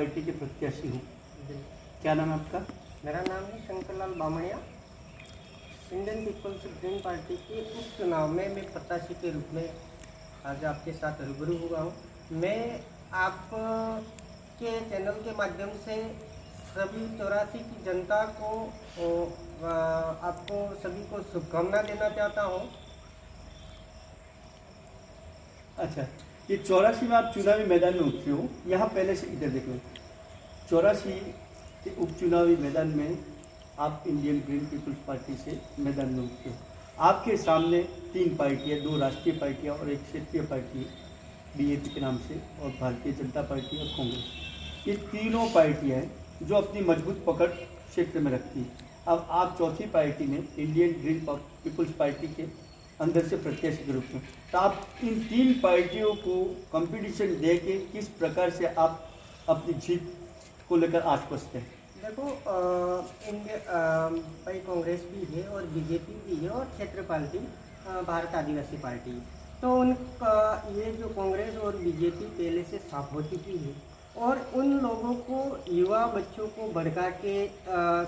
Party के प्रत्याशी हूँ। क्या नाम है आपका? मेरा नाम है Shankarlal Bamania. Indian People's Green Party के उपचुनाव में मैं प्रत्याशी के रूप में आज आपके साथ रूबरू हुआ हूँ। मैं आपके चैनल के माध्यम से सभी 84 की जनता को आपको सभी को शुभकामना देना चाहता हूँ। अच्छा, ये 84 में आप चुनावी मैदान में उतरे हो। यहाँ पहले से इधर देखो, 84 के उपचुनावी मैदान में आप इंडियन ग्रीन पीपल्स पार्टी से मैदान में उतरे हो। आपके सामने 3 पार्टियाँ, 2 राष्ट्रीय पार्टियाँ और एक क्षेत्रीय पार्टी है, बीजेपी के नाम से, और भारतीय जनता पार्टी और कांग्रेस। ये तीनों पार्टियाँ हैं जो अपनी मजबूत पकड़ क्षेत्र में रखती हैं। अब आप चौथी पार्टी में इंडियन ग्रीन पीपल्स पार्टी के अंदर से प्रत्याशी के रूप में, तो आप इन 3 पार्टियों को कंपटीशन दे के किस प्रकार से आप अपनी जीत को लेकर आश्वस्त हैं? देखो, भाई कांग्रेस भी है और बीजेपी भी है और क्षेत्र पार्टी भारत आदिवासी पार्टी। तो उनका ये जो कांग्रेस और बीजेपी पहले से साफ हो चुकी है और उन लोगों को, युवा बच्चों को भड़का के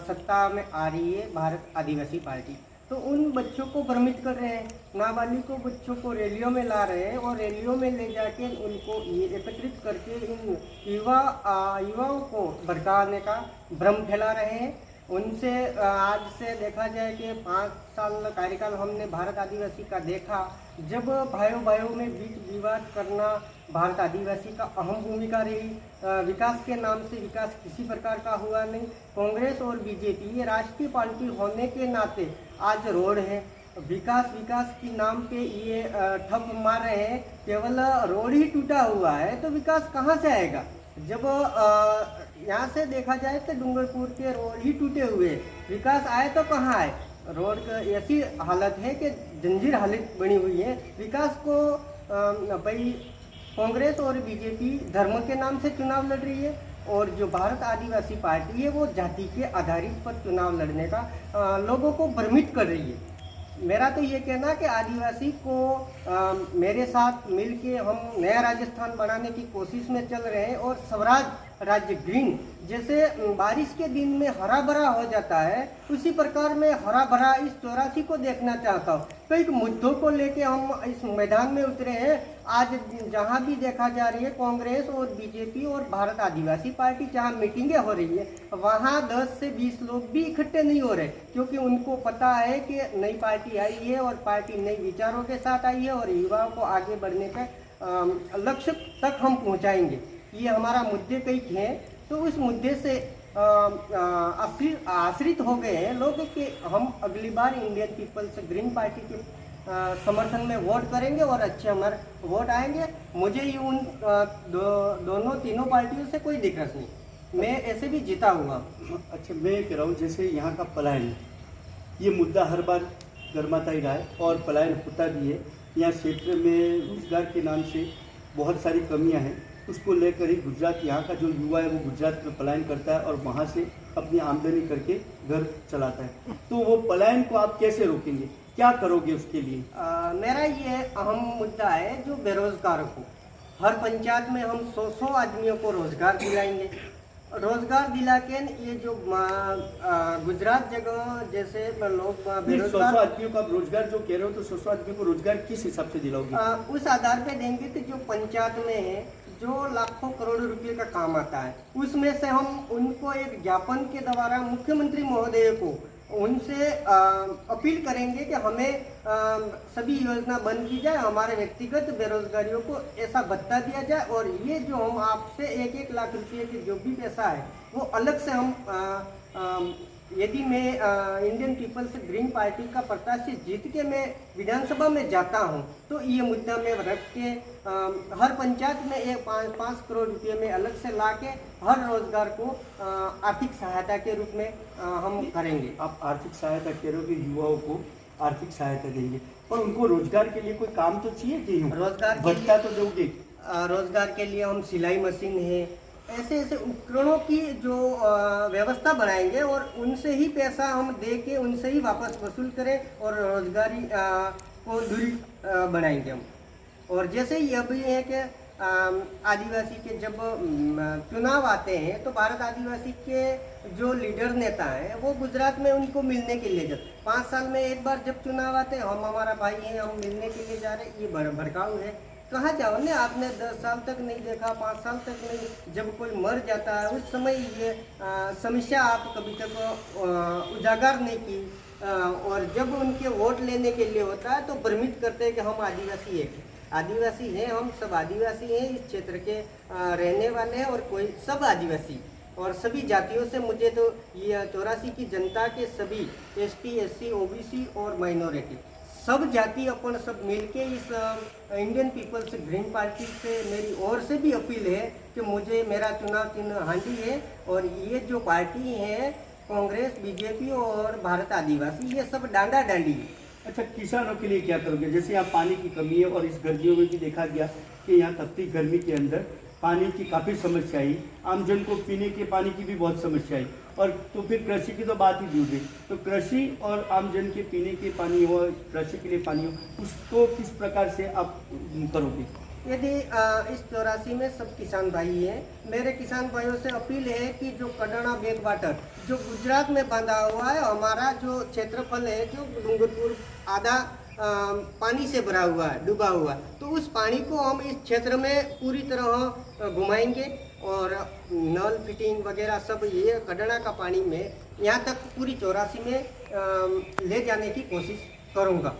सत्ता में आ रही है भारत आदिवासी पार्टी। तो उन बच्चों को भ्रमित कर रहे हैं, नाबालिगों बच्चों को रैलियों में ला रहे हैं और रैलियों में ले जाके उनको ये एकत्रित करके इन युवाओं को भड़काने का भ्रम फैला रहे हैं। उनसे आज से देखा जाए कि 5 साल कार्यकाल हमने भारत आदिवासी का देखा, जब भाइयों में बीच विवाद करना भारत आदिवासी का अहम भूमिका रही। विकास के नाम से विकास किसी प्रकार का हुआ नहीं। कांग्रेस और बीजेपी ये राष्ट्रीय पार्टी होने के नाते आज रोड है, विकास के नाम पे ये ठप मार रहे हैं। केवल रोड ही टूटा हुआ है तो विकास कहाँ से आएगा? जब यहाँ से देखा जाए तो डूंगरपुर के रोड ही टूटे हुए, विकास आए तो कहाँ आए? रोड का ऐसी हालत है कि जंजीर हालत बनी हुई है। विकास को भाई कांग्रेस और बीजेपी धर्म के नाम से चुनाव लड़ रही है और जो भारत आदिवासी पार्टी है वो जाति के आधारित पर चुनाव लड़ने का लोगों को भ्रमित कर रही है। मेरा तो ये कहना कि आदिवासी को मेरे साथ मिलके हम नया राजस्थान बनाने की कोशिश में चल रहे हैं और स्वराज राज्य ग्रीन जैसे बारिश के दिन में हरा भरा हो जाता है, उसी प्रकार में हरा भरा इस 84 को देखना चाहता हूँ। कई मुद्दों को लेके हम इस मैदान में उतरे हैं। आज जहाँ भी देखा जा रही है कांग्रेस और बीजेपी और भारत आदिवासी पार्टी जहाँ मीटिंगें हो रही है, वहाँ 10 से 20 लोग भी इकट्ठे नहीं हो रहे, क्योंकि उनको पता है कि नई पार्टी आई है और पार्टी नई विचारों के साथ आई है और युवाओं को आगे बढ़ने का लक्ष्य तक हम पहुँचाएंगे। ये हमारा मुद्दे कई हैं, तो उस मुद्दे से आश्रित हो गए हैं लोग कि हम अगली बार इंडियन पीपल्स ग्रीन पार्टी के समर्थन में वोट करेंगे और अच्छे हमारे वोट आएंगे। मुझे ये उन दोनों तीनों पार्टियों से कोई दिक्कत नहीं, मैं ऐसे भी जीता हुआ। अच्छा, मैं कह रहा हूँ जैसे यहाँ का पलायन, ये मुद्दा हर बार गर्माता ही रहा है और पलायन होता भी है। यहाँ क्षेत्र में रोजगार के नाम से बहुत सारी कमियाँ हैं, उसको लेकर ही गुजरात, यहाँ का जो युवा है वो गुजरात में पलायन करता है और वहाँ से अपनी आमदनी करके घर चलाता है। तो वो पलायन को आप कैसे रोकेंगे, क्या करोगे उसके लिए? मेरा ये अहम मुद्दा है जो बेरोजगारों को, हर पंचायत में हम 100 आदमियों को रोजगार दिलाएंगे। रोजगार दिला के ये जो गुजरात जगह जैसे लोग बेरोजगार, 100 आदमियों का रोजगार जो कह रहे हो, तो 100 आदमियों को रोजगार किस हिसाब से दिलाओगे? उस आधार पे देंगे कि जो पंचायत में है, जो लाखों करोड़ों रुपए का काम आता है, उसमें से हम उनको एक ज्ञापन के द्वारा मुख्यमंत्री महोदय को उनसे अपील करेंगे कि हमें सभी योजना बंद की जाए, हमारे व्यक्तिगत बेरोजगारियों को ऐसा भत्ता दिया जाए और ये जो हम आपसे 1-1 लाख रुपये की जो भी पैसा है वो अलग से हम यदि मैं इंडियन पीपल्स ग्रीन पार्टी का प्रत्याशी जीत के मैं विधानसभा में जाता हूं, तो ये मुद्दा में रख के हर पंचायत में 5-5 करोड़ रुपये में अलग से ला के हर रोजगार को आर्थिक सहायता के रूप में हम करेंगे। आप आर्थिक सहायता कह रहे हो कि युवाओं को आर्थिक सहायता देंगे, पर उनको रोजगार के लिए कोई काम तो चाहिए कि रोजगार भत्ता तो दोगे? रोजगार के लिए हम सिलाई मशीन है, ऐसे उपकरणों की जो व्यवस्था बनाएंगे और उनसे ही पैसा हम दे के उनसे ही वापस वसूल करें और रोजगारी को दूरी बनाएंगे हम। और जैसे ये अभी है कि आदिवासी के जब चुनाव आते हैं तो भारत आदिवासी के जो लीडर नेता हैं वो गुजरात में उनको मिलने के लिए जाते 5 साल में एक बार जब चुनाव आते हैं, हम हमारा भाई हैं, हम मिलने के लिए जा रहे हैं, ये भड़काऊ है। कहाँ जाओ ने, आपने 10 साल तक नहीं देखा, 5 साल तक नहीं, जब कोई मर जाता है उस समय ये समस्या आप कभी तक उजागर नहीं की, और जब उनके वोट लेने के लिए होता है तो भ्रमित करते हैं कि हम आदिवासी एक आदिवासी हैं, हम सब आदिवासी हैं, इस क्षेत्र के रहने वाले हैं, और कोई सब आदिवासी और सभी जातियों से मुझे तो ये 84 की जनता के सभी एसटी, एससी, ओबीसी और माइनॉरिटी सब जाति अपन सब मिलके इस इंडियन पीपल्स ग्रीन पार्टी से मेरी ओर से भी अपील है कि मुझे मेरा चुनाव चिन्ह हांडी है, और ये जो पार्टी है कांग्रेस, बीजेपी और भारत आदिवासी, ये सब डांडा डांडी है। अच्छा, किसानों के लिए क्या करोगे? जैसे यहाँ पानी की कमी है और इस गर्मियों में भी देखा गया कि यहाँ तपती गर्मी के अंदर पानी की काफ़ी समस्या आई, आमजन को पीने के पानी की भी बहुत समस्या आई, और तो फिर कृषि की तो बात ही दूर गई। तो कृषि और आमजन के पीने के पानी हो, कृषि के लिए पानी हो, उसको किस प्रकार से आप करोगे? यदि इस 84 में सब किसान भाई हैं, मेरे किसान भाइयों से अपील है कि जो कडाना बैक वाटर जो गुजरात में बांधा हुआ है, हमारा जो क्षेत्रफल है, जो डूंगरपुर आधा पानी से भरा हुआ है, डूबा हुआ, तो उस पानी को हम इस क्षेत्र में पूरी तरह घुमाएंगे, और नल फिटिंग वगैरह सब ये कडाना का पानी में यहाँ तक पूरी 84 में ले जाने की कोशिश करूँगा।